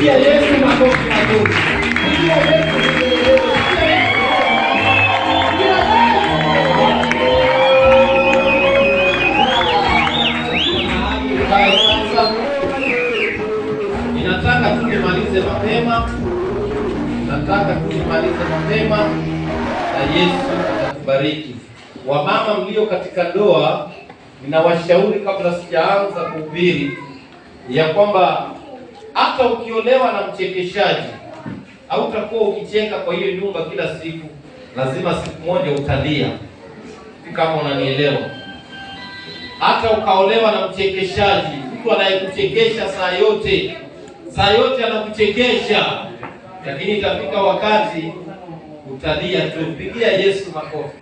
Pigia Yesu makofi mazuri. Pigia Yesu. Ninataka tunimalize mapema. Na Yesu atakubariki. Wamama mlio katika ndoa, ninawashauri kabla sijaanza kuhubiri ya kwamba hata ukiolewa na mchekeshaji au utakuwa ukicheka kwa hiyo nyumba kila siku, lazima siku moja utalia. Kama unanielewa. Hata ukaolewa na mchekeshaji, mtu anayekuchekesha saa yote anakuchekesha, lakini itafika wakati utalia tu. Pigia Yesu makofi.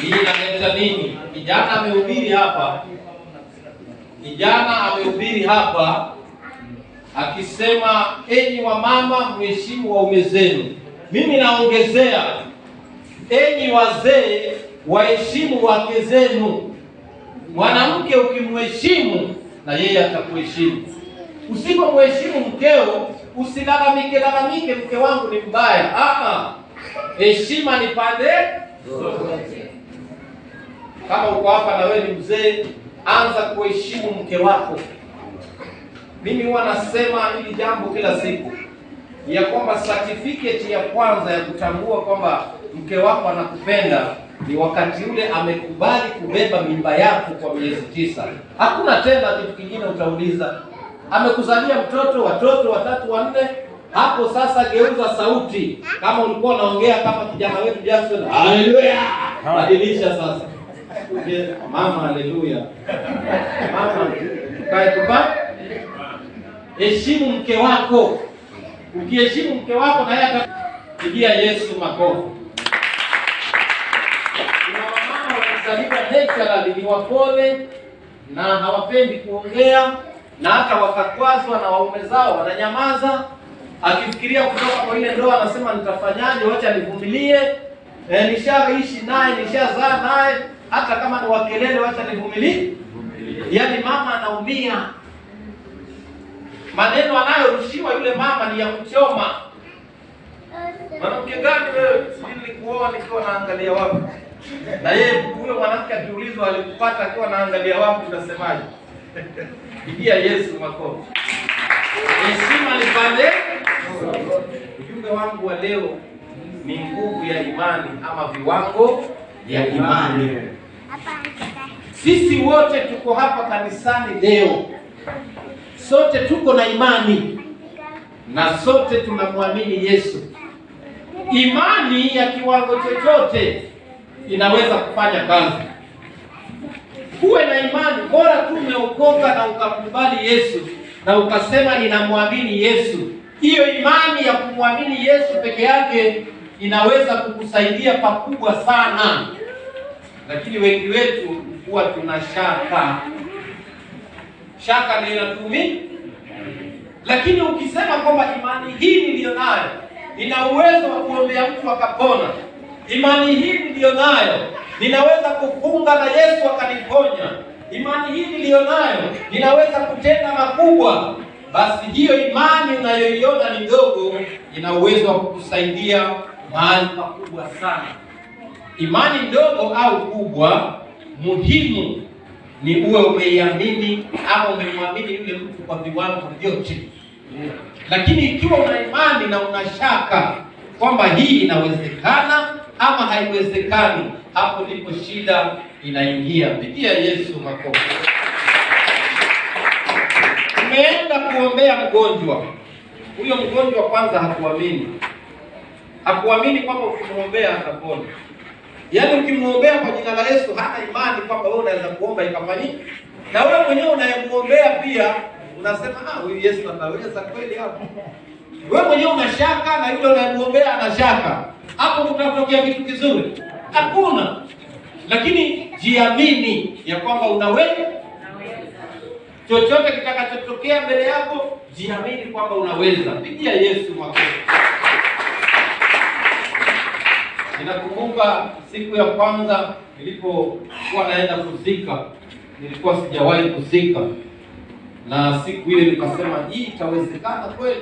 Hii inaleta nini? Kijana amehubiri hapa akisema, enyi wamama mheshimu waume zenu. Mimi naongezea, enyi wazee waheshimu wake zenu. Mwanamke ukimheshimu na yeye atakuheshimu. Usipomheshimu mkeo, usilalamike mke wangu ni mbaya. Heshima ni pande zote. Kama uko hapa na wewe ni mzee, anza kuheshimu mke wako. Mimi huwa nasema hili jambo kila siku, ya kwamba certificate ya kwanza ya kutambua kwamba mke wako anakupenda ni wakati ule amekubali kubeba mimba yako kwa miezi 9. Hakuna tena kitu kingine utauliza. Amekuzalia mtoto, watoto 3 4, hapo sasa geuza sauti. Kama ulikuwa unaongea kama kijana wetu Jackson, haleluya, badilisha sasa. Mama haleluya. Mama kae tupa. Heshimu mke wako. Ukiheshimu mke wako na yeye atapigia Yesu makofi. Kuna mama wanazaliwa naturally ni wapole na hawapendi kuongea, na hata wakakwazwa na waume zao wananyamaza. Akifikiria kutoka kwa ile ndoa anasema nitafanyaje, wacha nivumilie. Nishaishi naye, nishazaa naye, hata kama ni wakelele wacha nivumilie. Yaani mama anaumia. Maneno anayorushiwa yule mama ni ya kuchoma. Mwanamke gani wewe? Nilikuoa nikiwa naangalia wapi? Na yeye huyo mwanamke akiulizwa alikupata akiwa naangalia wapi, unasemaje? Pigia Yesu makofi. Heshima ni pande. Ujumbe wangu wa leo ni nguvu ya imani ama viwango vya imani. Sisi wote tuko hapa kanisani leo. Sote tuko na imani na sote tunamwamini Yesu. Imani ya kiwango chochote inaweza kufanya kazi. Uwe na imani, bora tu umeokoka na ukakubali Yesu na ukasema ninamwamini Yesu. Hiyo imani ya kumwamini Yesu peke yake inaweza kukusaidia pakubwa sana. Lakini wengi wetu huwa tunashaka. Shaka ni inatumi. Lakini ukisema kwamba imani hii nilionayo ina uwezo wa kuombea mtu akapona, imani hii nilionayo ninaweza kufunga na Yesu akaniponya, imani hii nilionayo ninaweza kutenda makubwa, basi hiyo imani unayoiona ni ndogo ina uwezo wa kukusaidia mahali pakubwa sana. Imani ndogo au kubwa, muhimu ni uwe umeiamini ama umemwamini yule mtu kwa viwango vyote. Lakini ikiwa una imani na unashaka kwamba hii inawezekana ama haiwezekani, hapo ndipo shida inaingia. Pigia Yesu makofi. Umeenda kuombea mgonjwa. Huyo mgonjwa kwanza hakuamini. Hakuamini kwamba ukimwombea atapona. Yaani ukimwombea kwa jina la Yesu hana imani kwamba wewe unaweza kuomba ikafanyika. Na wewe mwenyewe unayemwombea pia unasema huyu Yesu ataweza kweli hapo. Wewe mwenyewe unashaka na yule unayemwombea anashaka. Hapo kutatokea kitu kizuri? Hakuna. Lakini jiamini ya kwamba unaweza. Chochote kitakachotokea mbele yako, jiamini kwamba unaweza. Pigia Yesu makofi. Ninakumbuka siku ya kwanza nilipokuwa naenda kuzika, nilikuwa sijawahi kuzika. na siku ile nikasema hii itawezekana kweli.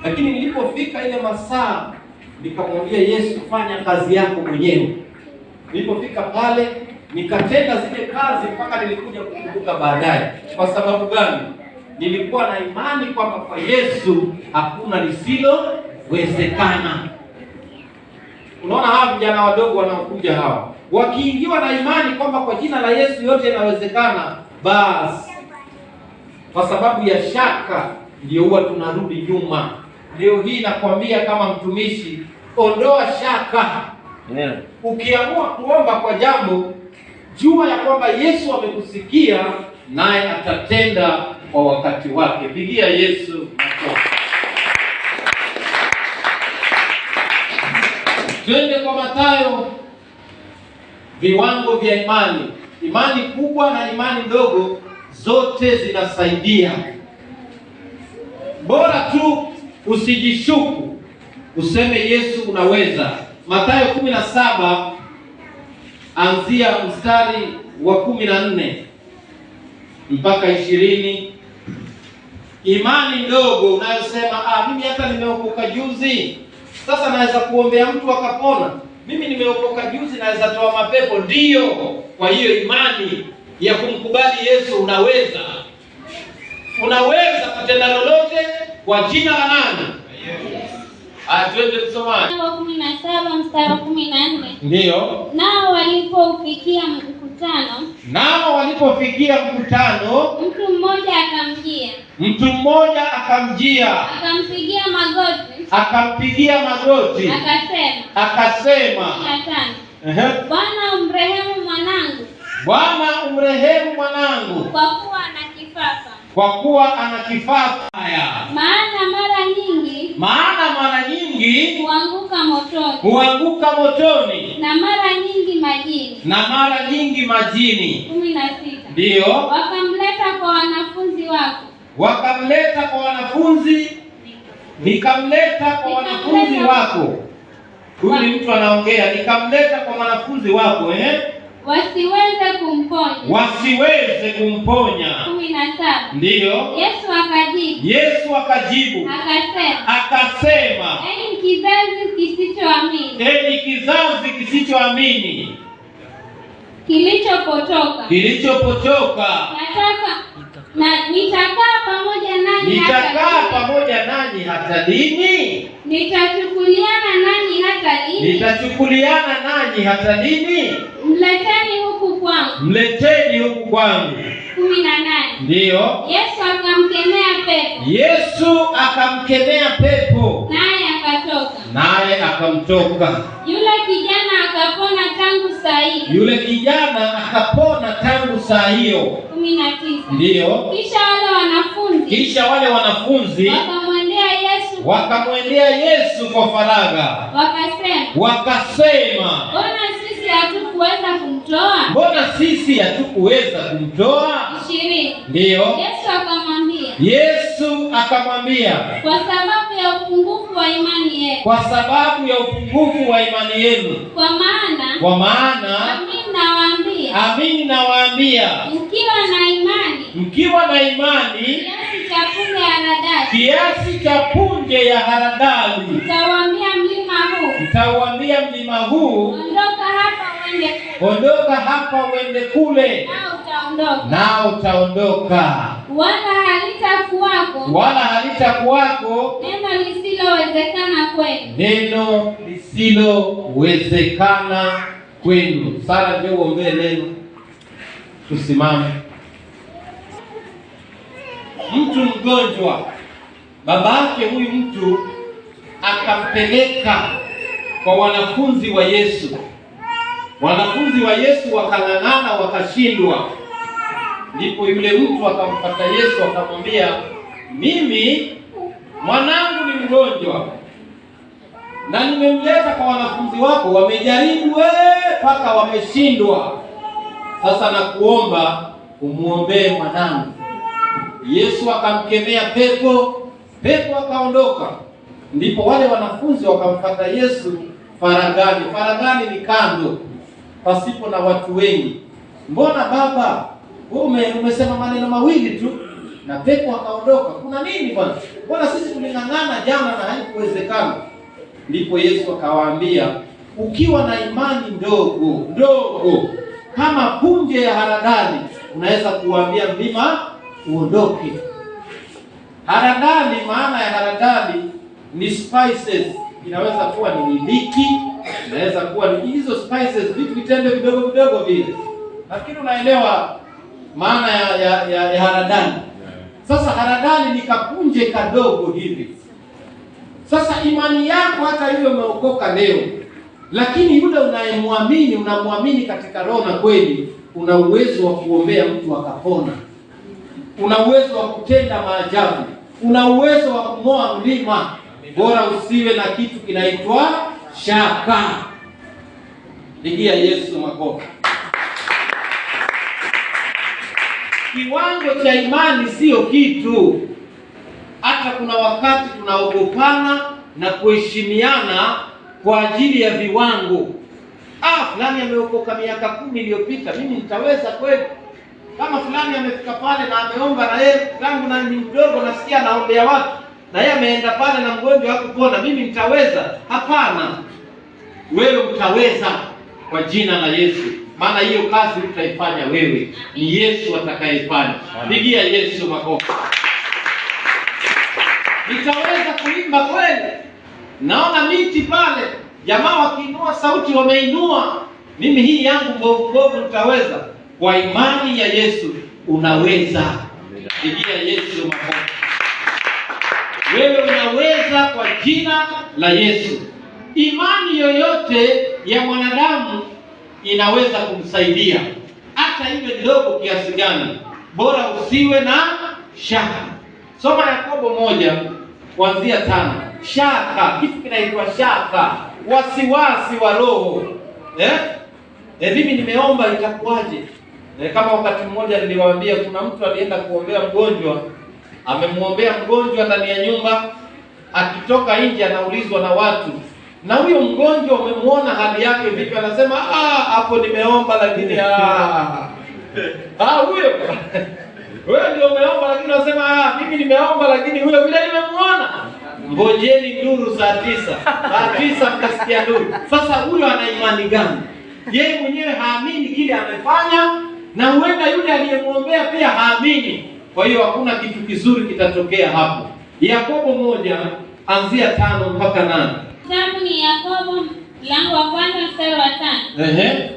Lakini nilipofika ile masaa nikamwambia Yesu, fanya kazi yako mwenyewe. Nilipofika pale nikatenda zile kazi mpaka nilikuja kukumbuka baadaye. Kwa sababu gani? Nilikuwa na imani kwamba kwa Yesu hakuna lisilowezekana. Unaona hawa vijana wadogo wanaokuja hawa, wakiingiwa na imani kwamba kwa jina la Yesu yote yanawezekana, basi kwa sababu ya shaka ndio huwa tunarudi nyuma. Leo hii nakwambia kama mtumishi, ondoa shaka. Yeah. Ukiamua kuomba kwa jambo, jua ya kwamba Yesu amekusikia naye atatenda kwa wakati wake. Pigia Yesu makofi. Twende kwa Mathayo. Viwango vya imani. Imani kubwa na imani ndogo zote zinasaidia. Bora tu usijishuku, useme Yesu unaweza. Mathayo 17 anzia mstari wa 14 mpaka 20. Imani ndogo unayosema mimi hata nimeokoka juzi, sasa naweza kuombea mtu akapona. Mimi nimeokoka juzi, naweza toa mapepo. Ndio, kwa hiyo imani ya kumkubali Yesu unaweza. Unaweza kutenda lolote kwa jina la nani? Twende tusomaje. 17 mstari wa 14. Ndio. Nao walipofikia mkutano, mtu mmoja akamjia. Akampigia magoti. Akasema. Bwana umrehemu mwanangu. Kwa kuwa ana kifafa. Maana mara nyingi huanguka motoni na mara nyingi majini. 16. Ndio. Wakamleta kwa wanafunzi wako. Huyu ni mtu anaongea. Nikamleta kwa wanafunzi wako, wasiweze kumponya. 17. Ndio. Yesu akajibu. Akasema. Enyi kizazi kisichoamini. Kilichopotoka. Nitakaa pamoja nanyi hata lini? Nitachukuliana nanyi hata lini? Mleteni huku kwangu. 18. Ndio. Yesu akamkemea pepo. Naye akamtoka. Yule kijana akapona tangu saa hiyo. 19. Ndio. Kisha wale wanafunzi wakamwendea Yesu kwa faragha. Wakasema, mbona sisi hatukuweza kumtoa? 20. Ndio. Yesu akamwambia, kwa sababu ya upungufu wa imani yenu. Kwa maana amini nawaambia, mkiwa na imani kiasi cha punje ya haradali, mtauambia mlima huu, ondoka hapa uende kule, nao utaondoka. Wala halitakuwako neno lisilowezekana kwenu. Sara, ndio uombee neno. Tusimame. Mtu mgonjwa, babake huyu mtu akampeleka kwa wanafunzi wa Yesu. Wanafunzi wa Yesu wakang'ang'ana, wakashindwa. Ndipo yule mtu akamfuata Yesu akamwambia, mimi mwanangu ni mgonjwa na nimemleta kwa wanafunzi wako, wamejaribu mpaka wameshindwa. Sasa nakuomba umuombee mwanangu. Yesu akamkemea pepo, pepo akaondoka. Ndipo wale wanafunzi wakamfuata Yesu faragani. Faragani ni kando, pasipo na watu wengi. Mbona baba, wewe umesema maneno mawili tu, na pepo akaondoka. Kuna nini bwana? Bwana sisi tuling'ang'ana jana na haikuwezekana. Ndipo Yesu akawaambia, ukiwa na imani ndogo kama punje ya haradali, unaweza kuambia mlima uondoke. Haradali, maana ya haradali ni spices. Inaweza kuwa ni iliki, inaweza kuwa ni hizo spices, vitu vitende vidogo vile. Lakini unaelewa maana ya haradali. Sasa haradali ni kapunje kadogo hivi. Sasa imani yako hata hiyo umeokoka leo, lakini yule unayemwamini, unamwamini katika roho na kweli, una uwezo wa kuombea mtu akapona. Una uwezo wa kutenda maajabu. Una uwezo wa kung'oa mlima. Bora usiwe na kitu kinaitwa shaka. Pigia Yesu makofi. Kiwango cha imani sio kitu. Hata kuna wakati tunaogopana na kuheshimiana kwa ajili ya viwango. Fulani ameokoka miaka 10 iliyopita, mimi nitaweza kweli? Kama fulani amefika pale na ameomba na yeye tangu na ni mdogo, nasikia anaombea watu, na yeye ameenda pale na mgonjwa hakupona, mimi nitaweza? Hapana. Wewe utaweza kwa jina la Yesu. Maana hiyo kazi utaifanya wewe, ni Yesu atakayefanya. Pigia Yesu makofi. Nitaweza kuimba kweli? Naona miti pale, jamaa wakiinua sauti wameinua. Mimi hii yangu mbovu nitaweza? Kwa imani ya Yesu unaweza. Pigia Yesu makofi. Wewe unaweza kwa jina la Yesu. Imani yoyote ya mwanadamu inaweza kumsaidia, hata iwe ndogo kiasi gani. Bora usiwe na shaka. Soma Yakobo 1 kuanzia 5. Shaka, kitu kinaitwa shaka, wasiwasi wa roho. Mimi nimeomba itakuwaje? Kama wakati mmoja niliwaambia kuna mtu alienda kuombea mgonjwa, amemwombea mgonjwa ndani ya nyumba, akitoka nje anaulizwa na watu, na huyo mgonjwa umemuona hali yake vipi? Anasema hapo nimeomba lakini huyo wewe ndio umeomba, lakini unasema mimi nimeomba lakini huyo vile nimemuona. Ngojeni nduru saa 9 mtasikia nduru. Sasa huyo ana imani gani? Yeye mwenyewe haamini kile amefanya, na huenda yule aliyemuombea pia haamini. Kwa hiyo hakuna kitu kizuri kitatokea hapo. Yakobo 1 anzia 5 mpaka 8. Kitabu ni Yakobo mlango wa 1 mstari wa 5.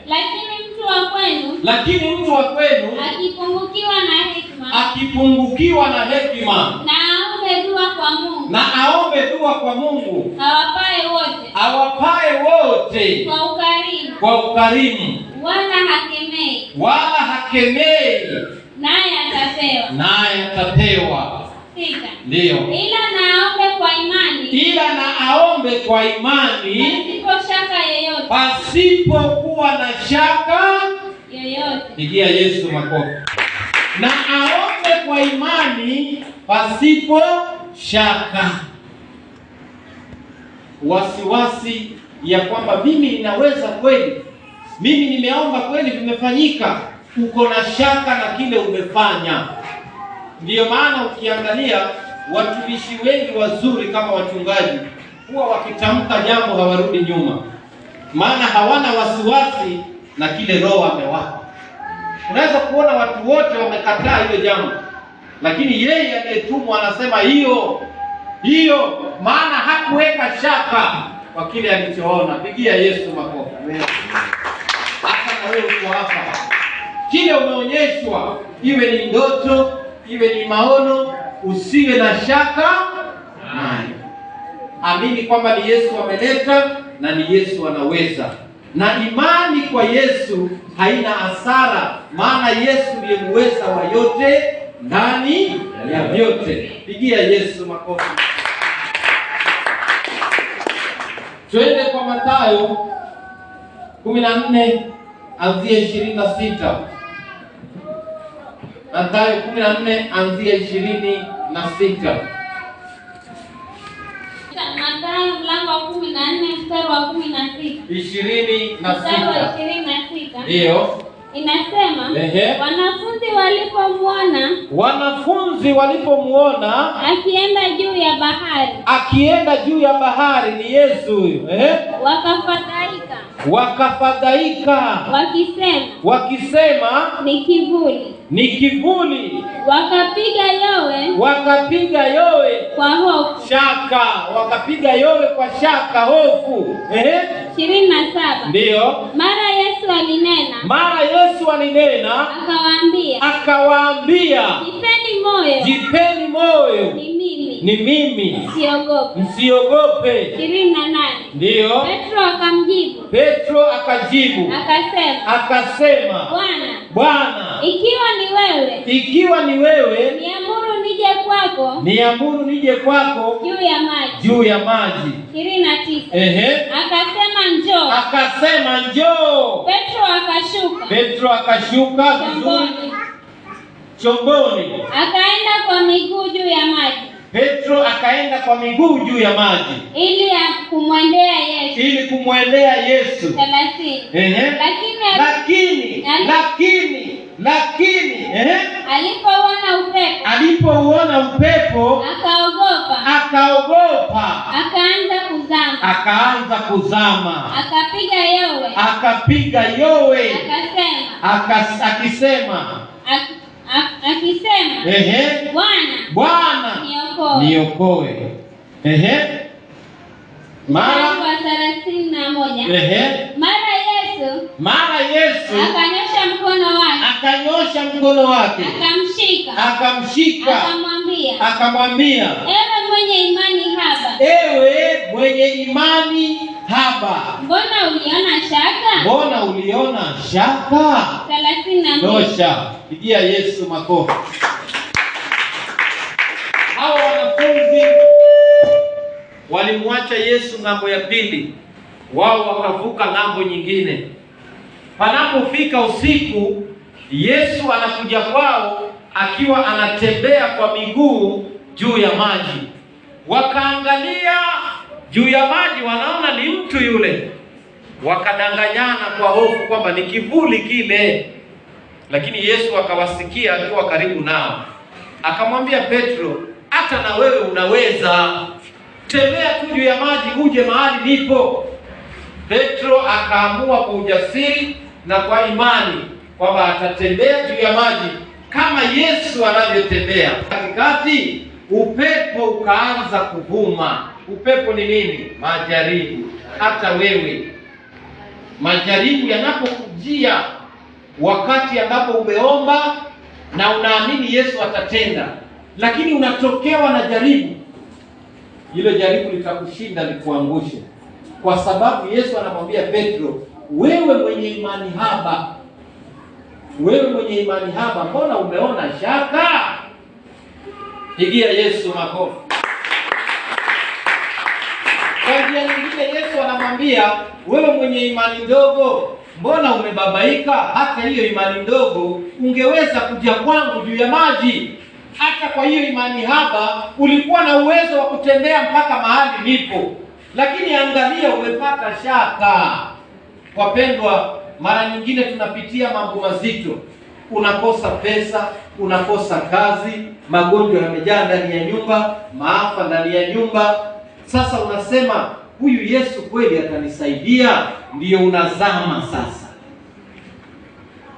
Lakini mtu wa kwenu akipungukiwa na hekima na aombe dua kwa Mungu awapae wote kwa ukarimu wala hakemei naye atapewa. Ndio. Ila na aombe kwa imani pasipokuwa na shaka yoyote. Pigia Yesu makofi. Na aombe kwa imani pasipo shaka. Wasiwasi ya kwamba mimi ninaweza kweli, mimi nimeomba kweli vimefanyika, uko na shaka na kile umefanya. Ndiyo maana ukiangalia watumishi wengi wazuri kama wachungaji huwa wakitamka jambo hawarudi nyuma, maana hawana wasiwasi na kile Roho amewapa. Unaweza kuona watu wote wamekataa hilo jambo, lakini yeye aliyetumwa anasema hiyo, maana hakuweka shaka kwa kile alichoona. Pigia Yesu makofi. Hata na wewe uko hapa, kile umeonyeshwa, iwe ni ndoto, iwe ni maono, usiwe na shaka nayo. Amini kwamba ni Yesu ameleta na ni Yesu anaweza. Na imani kwa Yesu haina hasara, maana Yesu ndiye muweza wa yote ndani ya vyote. Pigia Yesu makofi. Twende kwa Mathayo 14 anzia 26. Mathayo 14 anzia 26. Mathayo mlango wa 14 mstari wa 16. 26. Ndio. inasema Ehe. wanafunzi walipomuona akienda juu ya bahari, ni Yesu huyo. Wakafadhaika wakisema ni kivuli. Wakapiga yowe kwa hofu. Wakapiga yowe kwa shaka, hofu. 27. Ndio. Mara Yesu alinena akawaambia, jipeni moyo, ni mimi, msiogope. 28. Ndio. Petro akajibu akasema, Bwana, ikiwa ni wewe, niamuru nije kwako juu ya maji. 29. Akasema njoo. Petro akashuka chomboni. Petro akaenda kwa miguu juu ya maji ili kumwendea Yesu. 30. Lakini alipouona upepo akaogopa, akaanza kuzama. Akapiga yowe akisema, Bwana, niokoe. Mara 31. Mara Yesu akanyosha mkono wake akamshika akamwambia, ewe mwenye imani haba, mbona uliona shaka? 32. Tosha. Pigia Yesu makofi. Hao wanafunzi walimwacha Yesu ng'ambo ya pili, wao wakavuka ng'ambo nyingine. Panapofika usiku, Yesu anakuja kwao akiwa anatembea kwa miguu juu ya maji. Wakaangalia juu ya maji, wanaona ni mtu yule. Wakadanganyana kwa hofu kwamba ni kivuli kile. Lakini Yesu akawasikia akiwa karibu nao. Akamwambia Petro, hata na wewe unaweza. Tembea tu juu ya maji uje mahali nipo. Petro akaamua kwa ujasiri na kwa imani kwamba atatembea juu ya maji kama Yesu anavyotembea. Katikati upepo ukaanza kuvuma. Upepo ni nini? Majaribu. Hata wewe majaribu yanapokujia, wakati ambapo umeomba na unaamini Yesu atatenda, lakini unatokewa na jaribu, ile jaribu litakushinda, likuangushe. Kwa sababu Yesu anamwambia Petro, wewe mwenye imani haba, mbona umeona shaka? Pigia Yesu makofi. Kwa njia nyingine Yesu anamwambia, wewe mwenye imani ndogo, mbona umebabaika? Hata hiyo imani ndogo ungeweza kuja kwangu juu ya maji. Hata kwa hiyo imani haba ulikuwa na uwezo wa kutembea mpaka mahali nipo, lakini angalia umepata shaka. Wapendwa, mara nyingine tunapitia mambo mazito. Unakosa pesa, unakosa kazi, magonjwa yamejaa ndani ya nyumba, maafa ndani ya nyumba. Sasa unasema, huyu Yesu kweli atanisaidia? Ndiyo unazama sasa.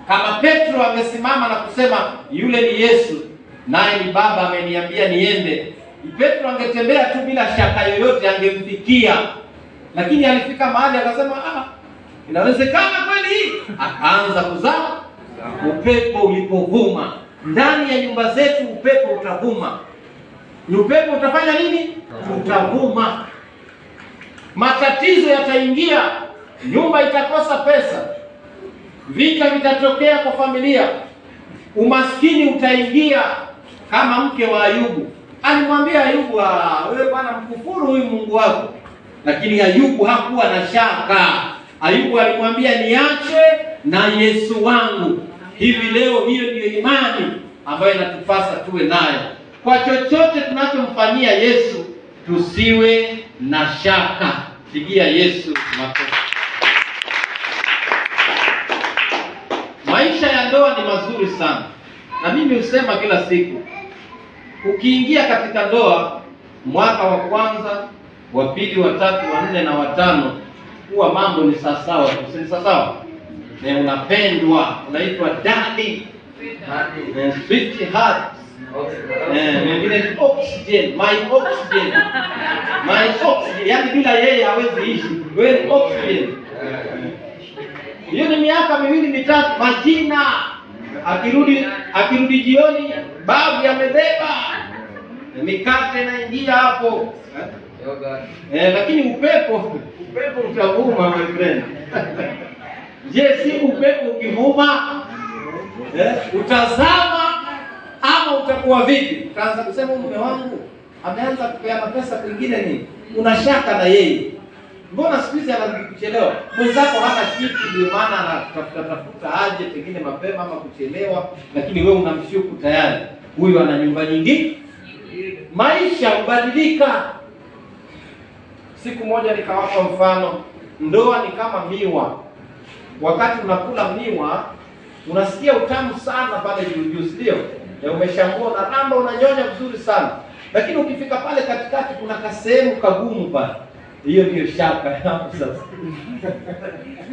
Kama Petro amesimama na kusema yule ni Yesu, naye ni Baba ameniambia niende, Petro angetembea tu bila shaka yoyote, angemfikia. Lakini alifika mahali akasema, inawezekana kweli? Akaanza kuzama. Upepo ulipovuma ndani ya nyumba zetu, upepo utavuma. Upepo utafanya nini? Utavuma. Matatizo yataingia, nyumba itakosa pesa, vita vitatokea kwa familia, umaskini utaingia. Kama mke wa Ayubu alimwambia Ayubu, wewe bwana mkufuru huyu Mungu wako. Lakini Ayubu hakuwa na shaka. Ayubu alimwambia, niache na Yesu wangu. Hivi leo hiyo ndiyo imani ambayo inatupasa tuwe nayo. Kwa chochote tunachomfanyia Yesu, tusiwe na shaka. Pigia Yesu makofi. Maisha ni mazuri sana, na mimi husema kila siku, ukiingia katika ndoa mwaka wa kwanza, wa pili, wa tatu, wa nne na wa tano, huwa mambo ni sawasawa, si sawasawa? Unapendwa, unaitwa daddy, sweetheart, wengine ni oxygen, my oxygen, my oxygen. Yani bila yeye hawezi ishi, wewe ni oxygen. Hiyo ni miaka 2-3, majina. Akirudi jioni, babu yamebeba mikate naingia hapo. Lakini upepo utavuma, my friend. Je, si upepo ukivuma utazama ama utakuwa vipi? Utaanza kusema mume wangu ameanza kupeana pesa kwingine, ni unashaka na yeye. Mbona siku hizi anakuchelewa? Mwenzako hana kitu, ndio maana anatafuta aje pengine mapema ama kuchelewa, lakini wewe unamshuku tayari huyu ana nyumba nyingi. Maisha hubadilika. Siku moja nikawapa mfano, ndoa ni kama miwa. Wakati unakula miwa unasikia utamu sana pale juu, ndio? Umeshambua na namba unanyonya vizuri sana. Lakini ukifika pale katikati kuna kasehemu kagumu pale. Hiyo ndio shaka hapo sasa.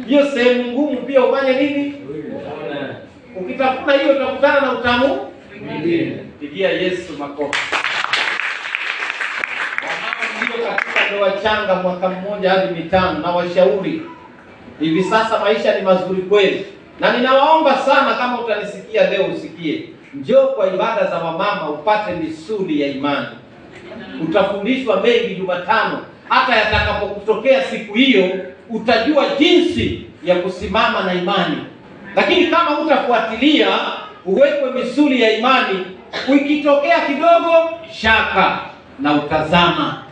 Hiyo sehemu ngumu pia ufanye nini? Ukitafuna hiyo utakutana na utamu mwingine. Pigia Yesu makofi. Wamama ndio katika ndoa changa mwaka 1 hadi 5, na washauri hivi sasa maisha ni mazuri kweli. Na ninawaomba sana, kama utanisikia leo usikie, njoo kwa ibada za wamama upate misuli ya imani. Utafundishwa mengi Jumatano, hata yatakapokutokea siku hiyo utajua jinsi ya kusimama na imani. Lakini kama utafuatilia, uwekwe misuli ya imani, ukitokea kidogo shaka na utazama,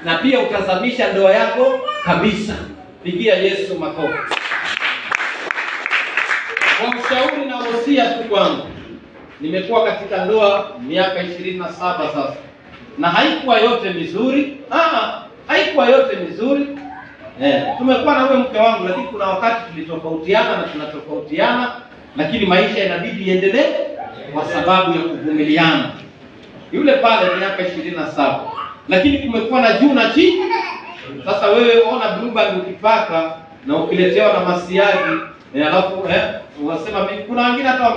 na pia utazamisha ndoa yako kabisa. Pigia Yesu makofi. Kwa ushauri na wosia tu kwangu, nimekuwa katika ndoa miaka 27 sasa, na haikuwa yote mizuri. Haikuwa yote mizuri. Tumekuwa na huyo mke wangu, lakini kuna wakati tulitofautiana na tunatofautiana, lakini maisha inabidi iendelee kwa sababu ya kuvumiliana. Yule pale miaka 27, lakini kumekuwa na juu na chini. Sasa wewe ona blueband ukipaka na ukiletewa na masiagi, alafu unasema kuna wengine hata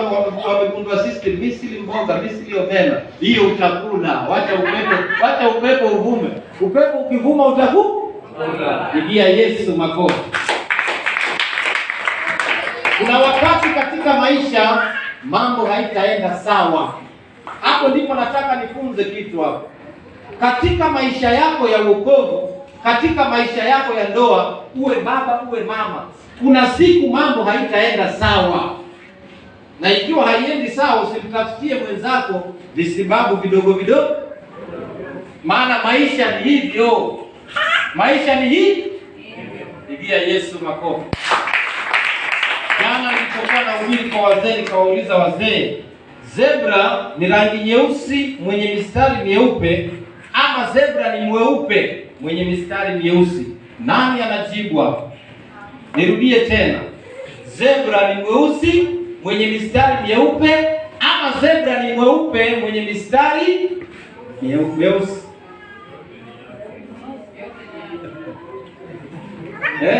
wamegundua system misili mboga, misili omena. Hiyo utakula, wacha upepo uvume. Upepo ukivuma utakula. Pigia Yesu makofi. Kuna wakati katika maisha mambo haitaenda sawa. Hapo ndipo nataka nifunze kitu hapo. Katika maisha yako ya wokovu, katika maisha yako ya ndoa, uwe baba uwe mama, kuna siku mambo haitaenda sawa. Na ikiwa haiendi sawa, usimtafutie mwenzako visababu vidogo vidogo. Maana maisha ni hivyo. Maisha ni hivi. Pigia Yesu makofi. Jana nilipokuwa nahubiri kwa wazee, nikawauliza wazee, zebra ni rangi nyeusi mwenye mistari myeupe ama zebra ni mweupe mwenye mistari myeusi? Nani anajibu hapo? Nirudie tena. Zebra ni mweusi mwenye mistari myeupe ama zebra ni mweupe mwenye mistari myeusi?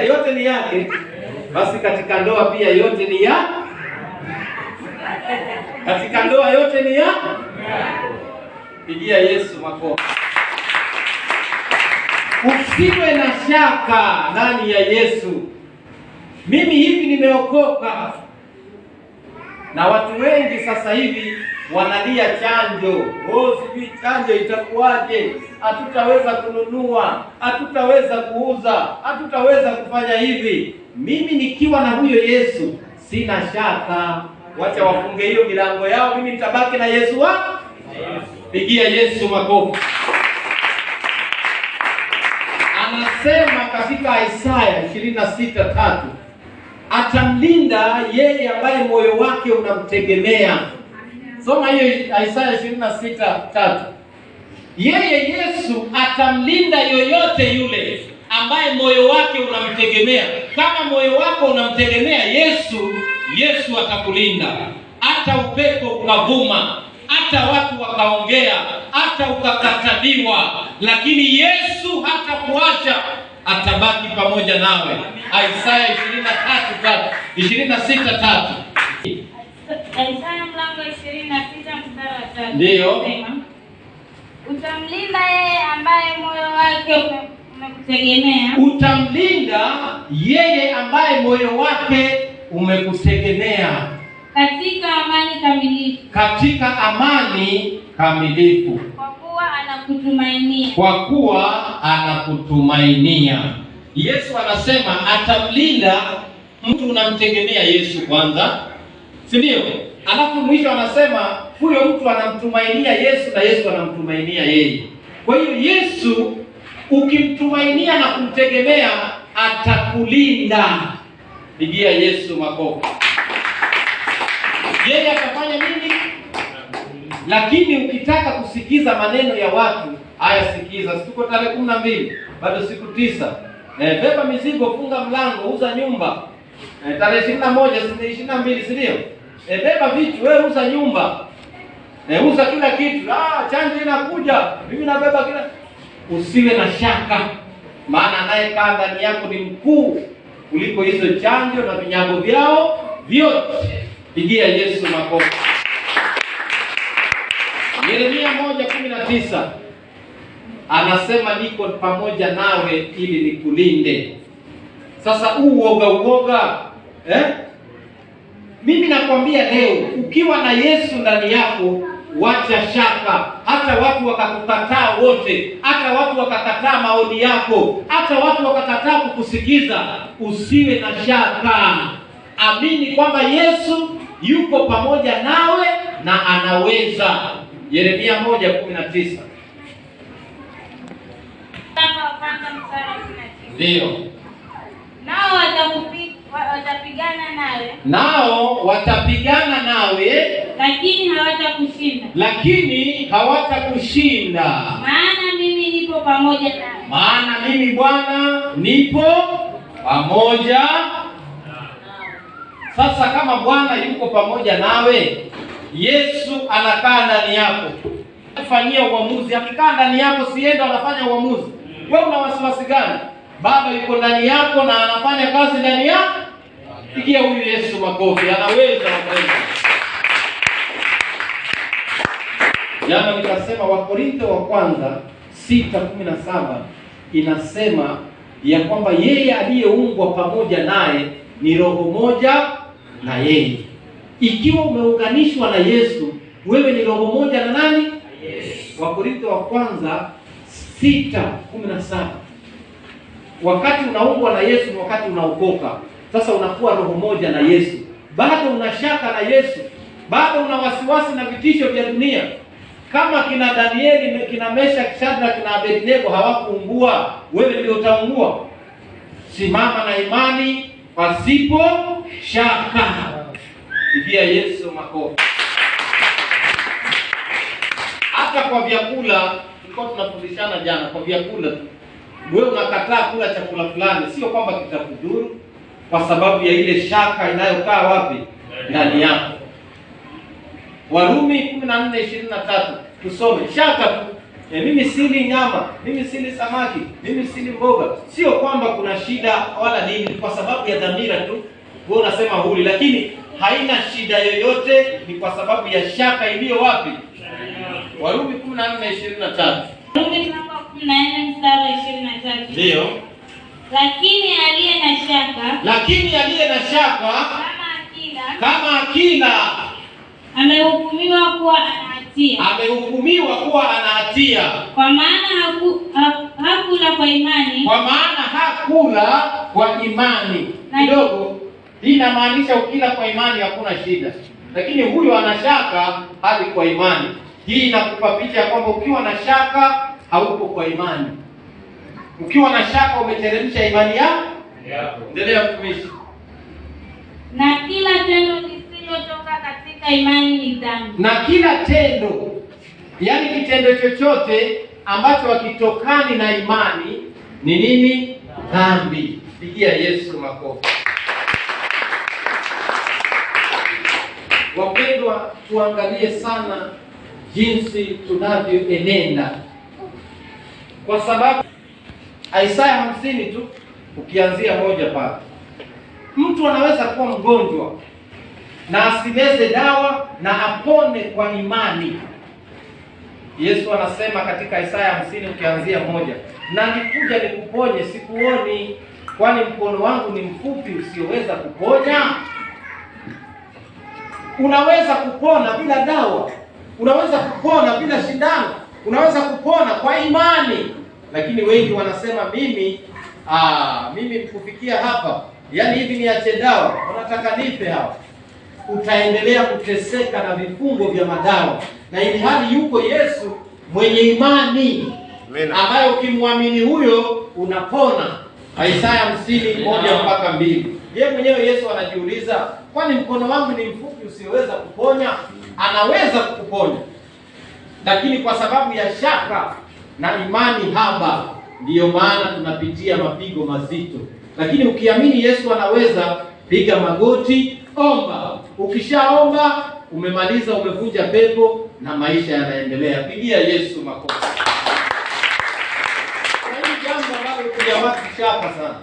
Yote ni yake. Basi katika ndoa pia yote ni ya. Katika ndoa yote ni ya. Pigia Yesu makofi. Usiwe na shaka ndani ya Yesu. Mimi hivi nimeokoka. Na watu wengi sasa hivi wanalia chanjo. Sijui chanjo itakuwaje? Hatutaweza kununua, hatutaweza kuuza, hatutaweza kufanya hivi. Mimi nikiwa na huyo Yesu sina shaka. Wacha wafunge hiyo milango yao, mimi nitabaki na Yesu wangu. Pigia Yesu makofi. Anasema katika Isaya 26:3, atamlinda yeye ambaye moyo wake unamtegemea. Soma hiyo Isaya 26:3. Yeye Yesu atamlinda yoyote yule ambaye moyo wake unamtegemea. Kama moyo wako unamtegemea Yesu, Yesu atakulinda. hata upepo ukavuma, hata watu wakaongea, hata ukakataliwa, lakini Yesu hatakuacha, atabaki pamoja nawe. Isaya 26:3. Isaya mlango 26 mstari wa 3. Ndio. Utamlinda yeye ambaye moyo wake umekutegemea. Utamlinda yeye ambaye moyo wake umekutegemea. Katika amani kamilifu. Katika amani kamilifu. Kwa kuwa anakutumainia. Kwa kuwa anakutumainia. Yesu anasema atamlinda mtu unamtegemea Yesu kwanza. Si ndio? Alafu mwisho anasema huyo mtu anamtumainia Yesu na Yesu anamtumainia yeye. Kwa hiyo Yesu ukimtumainia na kumtegemea atakulinda. Pigia Yesu makofi. Yeye atafanya nini? Lakini ukitaka kusikiza maneno ya watu, haya sikiza. Tuko tarehe 12, bado siku 9. Beba mizigo, funga mlango, uza nyumba. Tarehe 21, 22, si ndio? Beba vitu, wewe uza nyumba. Uza kila kitu. Chanjo inakuja. Mimi nabeba kila. Usiwe na shaka. Maana anayekaa ndani yako ni mkuu kuliko hizo chanjo na vinyago vyao vyote. Pigia Yesu makofi. Yeremia 1:19 anasema niko pamoja nawe ili nikulinde. Sasa uoga mimi nakwambia leo, ukiwa na Yesu ndani yako, wacha shaka. Hata watu wakakukataa wote, hata watu wakakataa maoni yako, hata watu wakakataa kukusikiza, usiwe na shaka. Amini kwamba Yesu yuko pamoja nawe na anaweza. Yeremia 1:19. Ndio. Nao watapigana nawe. Nao watapigana nawe, lakini hawatakushinda. Maana mimi nipo pamoja nawe. Maana mimi Bwana nipo pamoja. Sasa kama Bwana yuko pamoja nawe, Yesu anakaa ndani yako. Fanyia uamuzi. Akikaa ndani yako, sienda unafanya uamuzi. Wewe una wasiwasi gani? Baba yuko ndani yako na anafanya kazi ndani yako. Pigia huyu Yesu makofi, anaweza. Jana nikasema Wakorintho wa kwanza 6:17 inasema ya kwamba yeye aliyeungwa pamoja naye ni roho moja na yeye. Ikiwa umeunganishwa na Yesu, wewe ni roho moja na nani? Yesu. Wakorintho wa kwanza 6:17. Wakati unaungwa na Yesu ni wakati unaokoka. Sasa unakuwa roho moja na Yesu. Bado unashaka na Yesu. Bado una wasiwasi na vitisho vya dunia. Kama kina Danieli, kina Meshaki, Shadraka, kina Abednego hawakuungua, wewe ndio utaungua. Simama na imani pasipo shaka. Pigia Yesu makofi. Hata kwa vyakula, tulikuwa tunafundishana jana kwa vyakula. Wewe unakataa kula chakula fulani, sio kwamba kitakudhuru, kwa sababu ya ile shaka inayokaa wapi? Ndani yako. Warumi 14:23 tusome. Shaka tu. Mimi sili nyama, mimi sili samaki, mimi sili mboga. Sio kwamba kuna shida wala nini, kwa sababu ya dhamira tu. Wewe unasema huli, lakini haina shida yoyote, ni kwa sababu ya shaka iliyo wapi? Warumi 14:23. Warumi 14 mstari wa 23. Ndio. Lakini aliye na shaka kama akila amehukumiwa kuwa ana hatia. Kwa maana hakula kwa imani. Kidogo hii inamaanisha ukila kwa imani hakuna shida. Lakini huyo ana shaka hadi kwa imani. Hii inakupa picha ya kwamba ukiwa na shaka hauko kwa imani. Ukiwa na shaka umeteremsha imani yako. Endelea mtumishi. Na kila tendo lisilotoka katika imani ni dhambi. Na kila tendo, yani kitendo chochote ambacho hakitokani na imani ni nini? Dhambi. Pigia Yesu makofi. Wapendwa, tuangalie sana jinsi tunavyoenenda, kwa sababu Isaya 50 tu ukianzia moja pale, mtu anaweza kuwa mgonjwa na asimeze dawa na apone kwa imani. Yesu anasema katika Isaya 50 ukianzia moja, na nikuja nikuponye, sikuoni, kwani mkono wangu ni mfupi usioweza kuponya. Unaweza kupona bila dawa, unaweza kupona bila shindano, unaweza kupona kwa imani. Lakini wengi wanasema mimi kufikia hapa, yaani hivi niache dawa, unataka nipe hapa. Utaendelea kuteseka na vifungo vya madawa, na ili hali yuko Yesu mwenye imani ambayo ukimwamini huyo unapona. Isaya 50:1-2. Yeye mwenyewe Yesu anajiuliza, kwani mkono wangu ni mfupi usioweza kuponya? Anaweza kukuponya, lakini kwa sababu ya shaka na imani haba, ndiyo maana tunapitia mapigo mazito. Lakini ukiamini Yesu anaweza, piga magoti, omba. Ukishaomba umemaliza, umevunja pepo na maisha yanaendelea. Pigia Yesu makofi. Na hili jambo ambalo kuja watu shaka sana,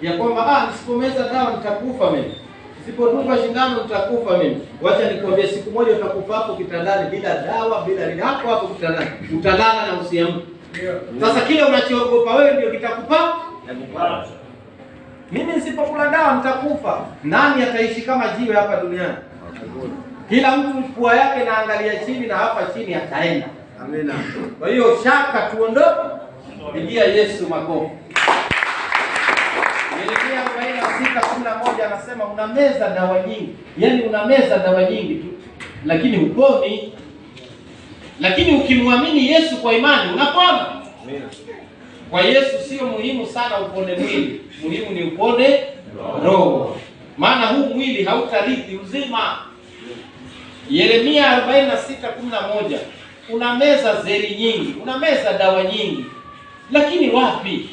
ya kwamba nisipomeza dawa nitakufa mimi, nisipodunga shindano nitakufa mimi. Wacha nikwambie, siku moja utakufa hapo kitandani bila dawa, bila nini, hapo kitandani utalala na usiamke. Sasa kile unachoogopa wewe ndio kitakupa. Mimi nisipokula dawa nitakufa. Nani ataishi kama jiwe hapa duniani? Kila mtu pua yake naangalia chini, na hapa chini ataenda. Amina. Kwa hiyo shaka tuondoke. Pigia Yesu makofi. Yeremia 46:11 anasema unameza dawa nyingi. Yaani unameza dawa nyingi tu, lakini huponi. Lakini ukimwamini Yesu kwa imani unapona. Amina. Kwa Yesu sio muhimu sana upone mwili, muhimu ni upone roho. Maana huu mwili hautarithi uzima. Yeremia 46:11 unameza zeri nyingi, unameza dawa nyingi, lakini wapi?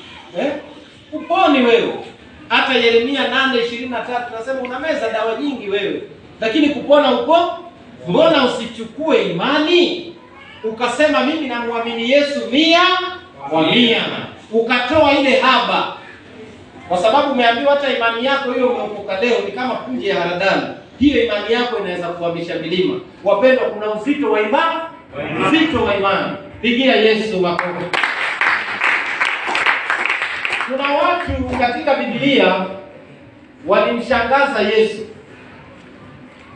Uponi wewe. Hata Yeremia 8:23 nasema unameza dawa nyingi wewe, lakini kupona upo. Mbona usichukue imani ukasema mimi namwamini Yesu 100%, ukatoa ile haba, kwa sababu umeambiwa hata imani yako hiyo umeokoka leo ni kama punje ya haradali. Hiyo imani yako inaweza kuhamisha milima. Wapendwa, kuna uzito wa imani, uzito wa imani. Pigia Yesu makofi. Kuna watu katika Biblia walimshangaza Yesu.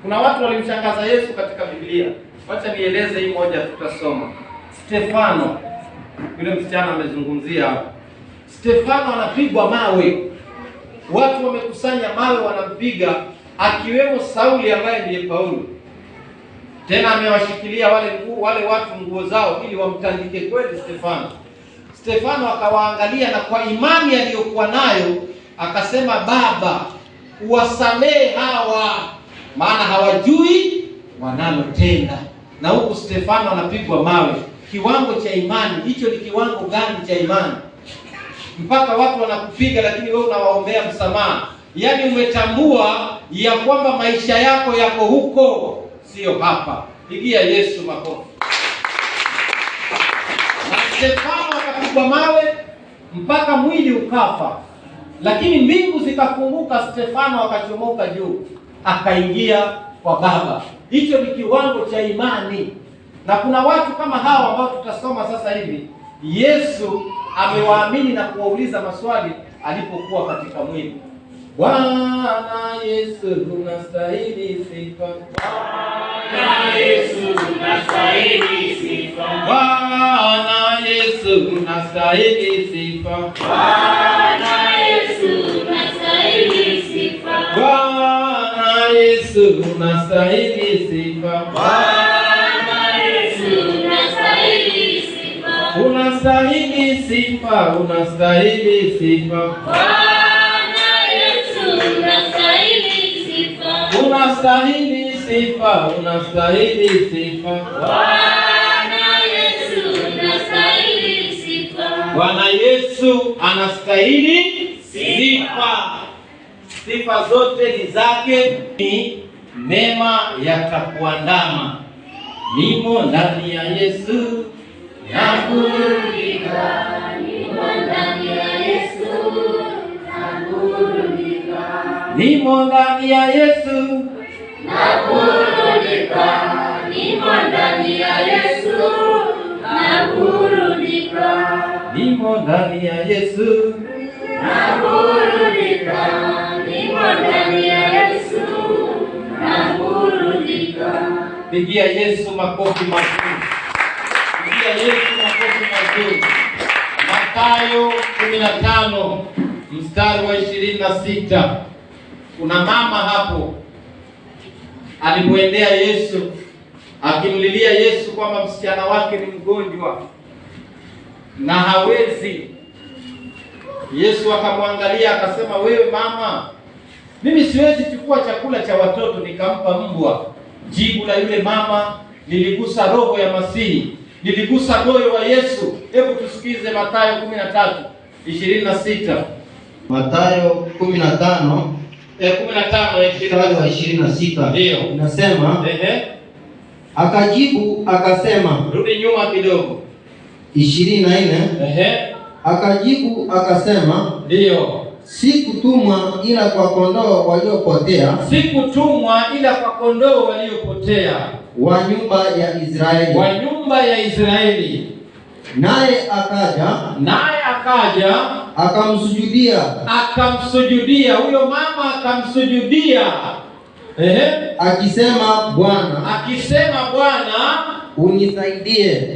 Kuna watu walimshangaza Yesu katika Biblia. Wacha nieleze hii moja, tutasoma. Stefano, yule msichana amezungumzia hapo. Stefano anapigwa mawe. Watu wamekusanya mawe wanampiga, akiwemo Sauli ambaye ndiye Paulo. Tena amewashikilia wale watu nguo zao ili wamtandike kweli Stefano. Stefano akawaangalia na kwa imani aliyokuwa nayo akasema, Baba, uwasamehe hawa, maana hawajui wanalotenda. Na huku Stefano anapigwa mawe. Kiwango cha imani hicho ni kiwango gani cha imani? Mpaka watu wanakupiga lakini wewe unawaombea msamaha. Yaani umetambua ya kwamba maisha yako yako huko, sio hapa. Pigia Yesu makofi. Na Stefano akapigwa mawe mpaka mwili ukafa, lakini mbingu zikafunguka, Stefano akachomoka juu, akaingia kwa Baba. Hicho ni kiwango cha imani. Na kuna watu kama hawa ambao tutasoma sasa hivi, Yesu amewaamini na kuwauliza maswali alipokuwa katika mwili. Bwana Yesu unastahili sifa. Bwana Yesu unastahili sifa. Bwana Yesu unastahili sifa. Bwana Yesu unastahili sifa. Bwana Yesu unastahili sifa. Bwana Yesu unastahili sifa. Unastahili sifa, unastahili sifa. Bwana Yesu unastahili sifa. Unastahili sifa, unastahili sifa. Bwana Yesu unastahili sifa. Bwana Yesu anastahili sifa. Sifa zote ni zake. mema yatakuandama. Nimo ndani ya Yesu, naburudika. Nimo ndani ya Yesu, naburudika. Nimo ndani ya Yesu, naburudika. Nimo ndani ya Yesu, naburudika. Nimo ndani ya Yesu, naburudika. Nimo ndani ya Yesu, naburudika. Pigia Yesu makofi mazuri. Pigia Yesu makofi mazuri. Mathayo 15 mstari wa 26. Kuna mama hapo alimwendea Yesu akimlilia Yesu kwamba msichana wake ni mgonjwa na hawezi. Yesu akamwangalia akasema, wewe mama, mimi siwezi chukua chakula cha watoto nikampa mbwa. Jibu la yule mama liligusa roho ya Masihi, liligusa moyo wa Yesu. Hebu tusikize Mathayo 13:26. Mathayo 15:26. Ndio. Inasema, akajibu akasema, rudi nyuma kidogo. 24. Akajibu akasema, ndio, sikutumwa ila kwa kondoo waliopotea. Sikutumwa ila kwa kondoo waliopotea wa nyumba ya Israeli. Wa nyumba ya Israeli. Naye akaja akamsujudia. Huyo mama akamsujudia. Akisema, Bwana, unisaidie.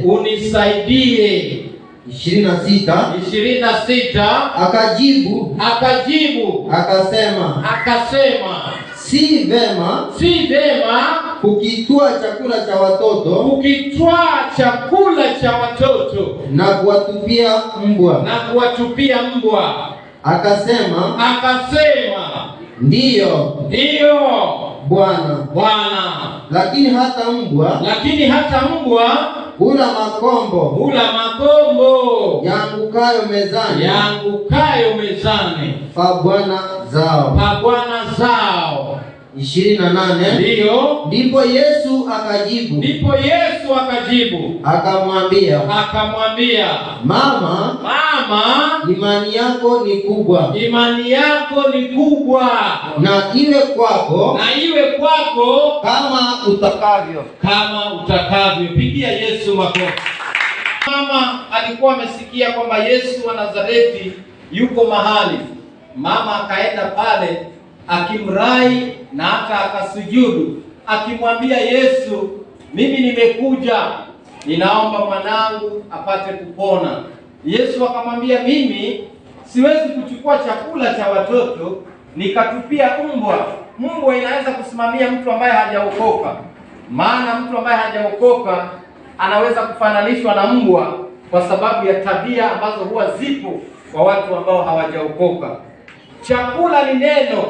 26. Akajibu akasema, si vema kukitwaa chakula cha watoto na kuwatupia mbwa. Akasema, ndiyo Bwana, lakini hata mbwa hula makombo yaangukayo mezani pa bwana zao. 28. Ndio. Ndipo Yesu akajibu akamwambia, mama, imani yako ni kubwa, na iwe kwako kama utakavyo. Pigia Yesu makofi. Mama alikuwa amesikia kwamba Yesu wa Nazareti yuko mahali. Mama akaenda pale akimrai na hata akasujudu, akimwambia Yesu, mimi nimekuja, ninaomba mwanangu apate kupona. Yesu akamwambia, mimi siwezi kuchukua chakula cha watoto nikatupia mbwa. Mbwa inaweza kusimamia mtu ambaye hajaokoka, maana mtu ambaye hajaokoka anaweza kufananishwa na mbwa kwa sababu ya tabia ambazo huwa zipo kwa watu ambao hawajaokoka. Chakula ni neno.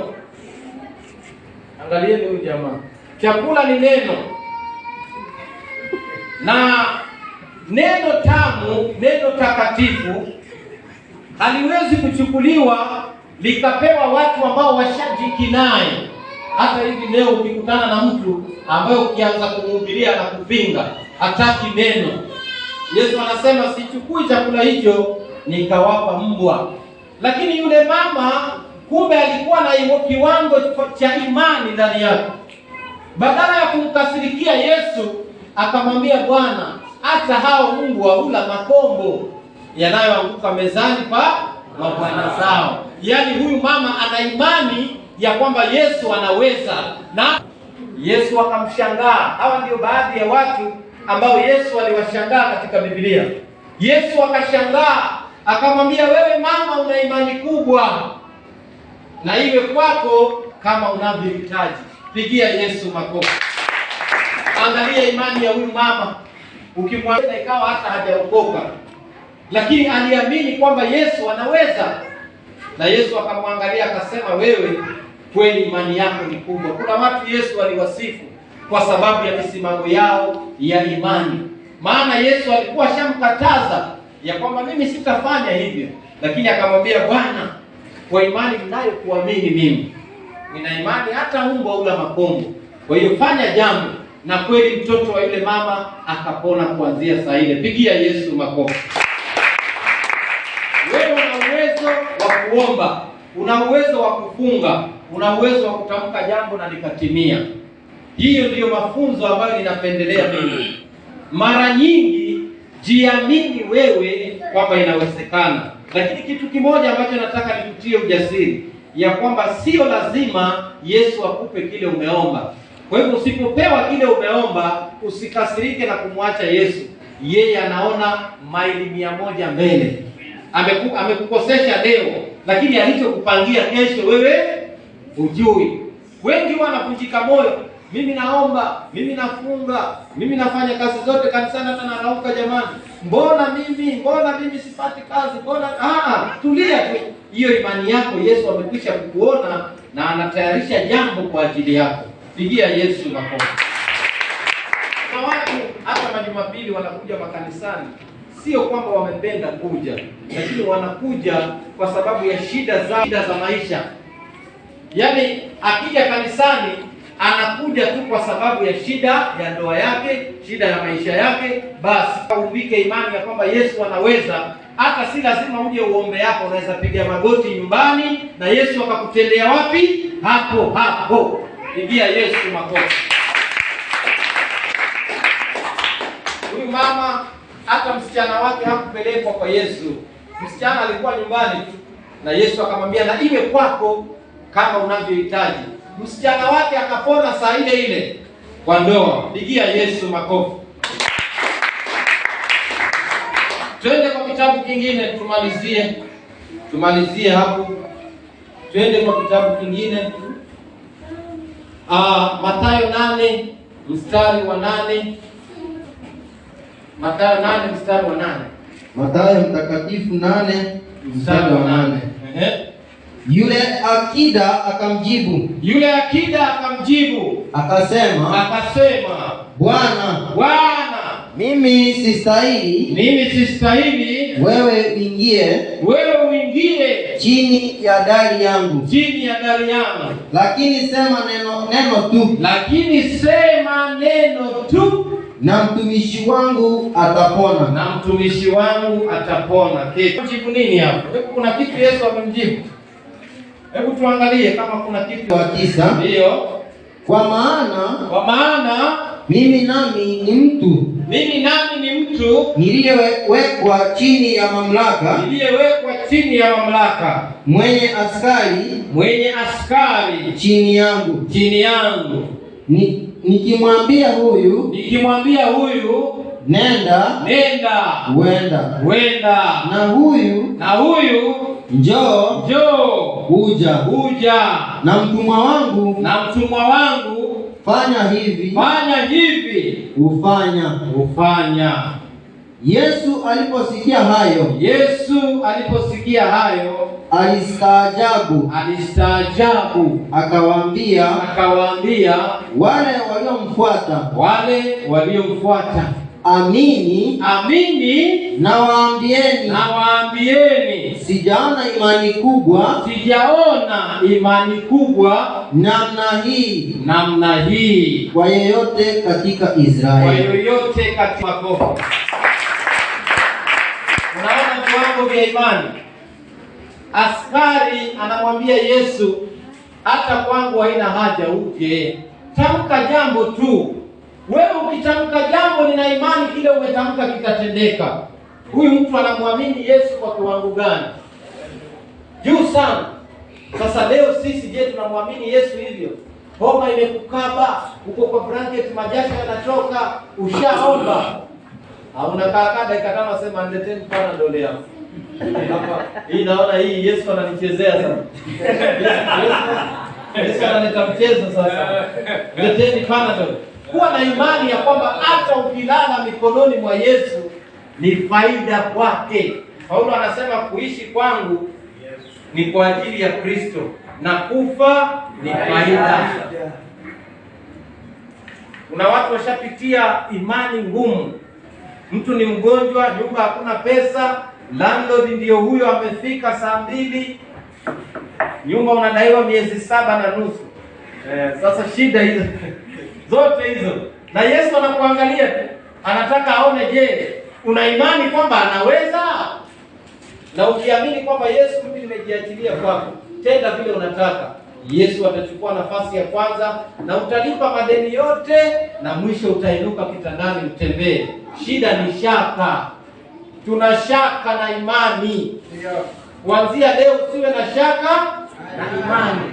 Angalieni huyu jamaa. Chakula ni neno. Na neno tamu, neno takatifu haliwezi kuchukuliwa likapewa watu ambao washajikinai. Hata hivi leo ukikutana na mtu ambaye ukianza kumhubiria na kupinga, hataki neno. Yesu anasema, sichukui chakula hicho nikawapa mbwa. Lakini yule mama kumbe alikuwa na kiwango cha imani ndani yake. Badala ya kumkasirikia Yesu, akamwambia, Bwana, hata hao mbwa hula makombo yanayoanguka mezani pa mabwana zao. Yaani huyu mama ana imani ya kwamba Yesu anaweza, na Yesu akamshangaa. Hawa ndio baadhi ya watu ambao Yesu aliwashangaa katika Biblia. Yesu akashangaa, akamwambia, wewe mama una imani kubwa, na iwe kwako kama unavyohitaji. Pigia Yesu makofi. Angalia imani ya huyu mama. Ukimwambia ikawa hata hajaokoka, lakini aliamini kwamba Yesu anaweza. Na Yesu akamwangalia akasema, wewe kweli imani yako ni kubwa. Kuna watu Yesu aliwasifu kwa sababu ya misimamo yao ya imani. Maana Yesu alikuwa shamkataza ya kwamba mimi sitafanya hivyo, lakini akamwambia, Bwana, kwa imani ninayo kuamini mimi, nina imani hata mbwa hula makombo. Kwa hiyo fanya jambo, na kweli mtoto wa yule mama akapona kuanzia saa ile. Pigia Yesu makofi. Wewe una uwezo wa kuomba, una uwezo wa kufunga, una uwezo wa kutamka jambo na likatimia. Hiyo ndiyo mafunzo ambayo ninapendelea mimi. Mara nyingi jiamini wewe kwamba inawezekana. Lakini kitu kimoja ambacho nataka nikutie ujasiri, ya kwamba sio lazima Yesu akupe kile umeomba. Kwa hivyo usipopewa kile umeomba, usikasirike na kumwacha Yesu. Yeye anaona maili 100 mbele. Amekukosesha leo, lakini alichokupangia kesho wewe hujui. Wengi wanavunjika moyo. Mimi naomba, mimi nafunga, mimi nafanya kazi zote kanisani, hata narauka jamani. Mbona mimi sipati kazi? Tulia tu. Hiyo imani yako Yesu amekwisha kukuona na anatayarisha jambo kwa ajili yako. Pigia Yesu makofi. Kuna watu hata majumapili wanakuja makanisani, sio kwamba wamependa kuja, lakini wanakuja kwa sababu ya shida za maisha. Yaani akija kanisani anakuja tu kwa sababu ya shida ya ndoa yake, shida ya maisha yake. Basi umbike imani ya kwamba Yesu anaweza. Hata si lazima uje uombe yako, unaweza piga magoti nyumbani na Yesu akakutendea wapi? Hapo. Pigia Yesu makofi. Huyu mama hata msichana wake hakupelekwa kwa Yesu. Msichana alikuwa nyumbani tu na Yesu akamwambia na iwe kwako kama unavyohitaji. Msichana wake akapona saa ile kwa ndoa. Pigia Yesu makofi. Twende kwa kitabu kingine tumalizie hapo. Twende kwa kitabu kingine. Mathayo 8 mstari wa 8. Mathayo 8 mstari wa 8. Mathayo mtakatifu 8 mstari wa 8. Yule akida akamjibu akasema, Bwana, mimi sistahili wewe uingie chini ya dari yangu. Lakini sema neno tu, na mtumishi wangu atapona. Jibu nini hapo? Hebu kuna kitu Yesu amemjibu. Hebu tuangalie kama kuna kitu. Wa 9. Ndio. Kwa maana mimi nami ni mtu niliyewekwa chini ya mamlaka, mwenye askari chini yangu. Nikimwambia huyu nenda, huenda, na huyu njoo, huja, na mtumwa wangu fanya hivi, hufanya. Yesu aliposikia hayo alistaajabu, akawaambia wale waliomfuata, Amini nawaambieni, sijaona imani kubwa namna hii kwa yeyote katika Israeli. Unaona viwango vya imani. Askari anamwambia Yesu, hata kwangu haina haja uje, tamka jambo tu. Wewe ukitamka jambo, nina imani kile umetamka kitatendeka. Huyu mtu anamwamini Yesu kwa kiwango gani? Juu sana. Sasa leo sisi je, tunamwamini Yesu hivyo? Homa imekukaba, uko kwa blanket, majasho yanatoka, ushaomba. Unakaa dakika 5 sema nileteni Panadol leo. Hapa hii naona hii Yesu ananichezea sana. Yesu analeta mchezo sasa. Nileteni Panadol. Kuwa na imani ya kwamba hata ukilala mikononi mwa Yesu ni faida kwake. Paulo anasema kuishi kwangu ni kwa ajili ya Kristo na kufa ni faida. Kuna watu washapitia imani ngumu. Mtu ni mgonjwa, nyumba hakuna pesa, landlord ndio huyo amefika saa 2, nyumba unadaiwa miezi 7 na nusu. Sasa shida hizo zote hizo, na Yesu anakuangalia tu, anataka aone, je, una imani kwamba anaweza? Na ukiamini kwamba Yesu, mimi nimejiachilia kwako, tenda vile unataka, Yesu atachukua nafasi ya kwanza na utalipa madeni yote, na mwisho utainuka kitandani utembee. Shida ni shaka. Tuna shaka na imani. Kuanzia leo usiwe na shaka na imani.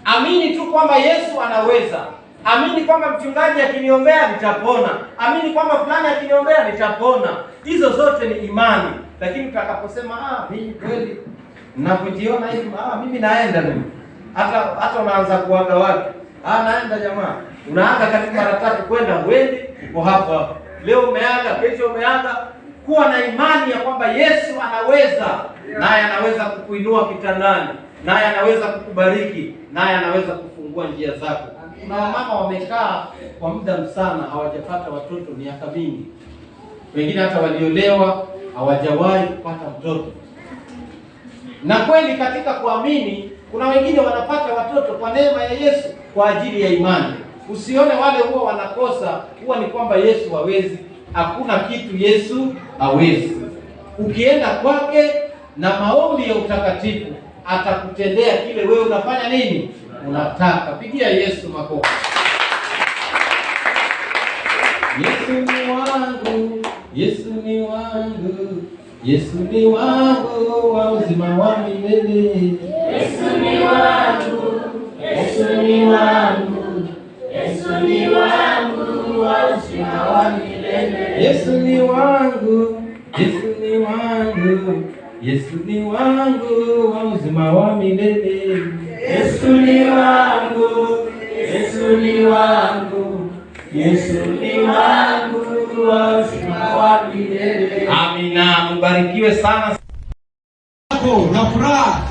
Amini tu kwamba Yesu anaweza. Amini kwamba mchungaji akiniombea nitapona. Amini kwamba fulani akiniombea nitapona. Hizo zote ni imani. Lakini utakaposema mimi kweli ninapojiona hivi, mimi naenda mimi. Hata unaanza kuaga watu. Naenda jamaa. Unaaga karibu mara 3 kwenda uendi, uko hapa. Leo umeaga, kesho umeaga. Kuwa na imani ya kwamba Yesu anaweza, naye anaweza kukuinua kitandani, naye anaweza kukubariki, naye anaweza kufungua njia zako. Kuna wamama wamekaa kwa muda sana hawajapata watoto, miaka mingi. Wengine hata waliolewa hawajawahi kupata mtoto. Na kweli katika kuamini, kuna wengine wanapata watoto kwa neema ya Yesu kwa ajili ya imani. Usione wale huwa wanakosa, huwa ni kwamba Yesu hawezi. Hakuna kitu Yesu hawezi. Ukienda kwake na maombi ya utakatifu, atakutendea kile wewe unafanya nini? Unataka. Pigia Yesu makofi. Yesu ni wangu, Yesu ni wangu, Yesu ni wangu wa uzima wa milele. Yesu ni wangu, Yesu ni wangu, Yesu ni wangu wa uzima wa milele. Yesu ni wangu, Yesu ni wangu, Yesu ni wangu wa uzima wa milele. Yesu ni wangu, Yesu ni wangu, Yesu ni wangu wa uzima wa milele. Amina. Mbarikiwe sana na furaha.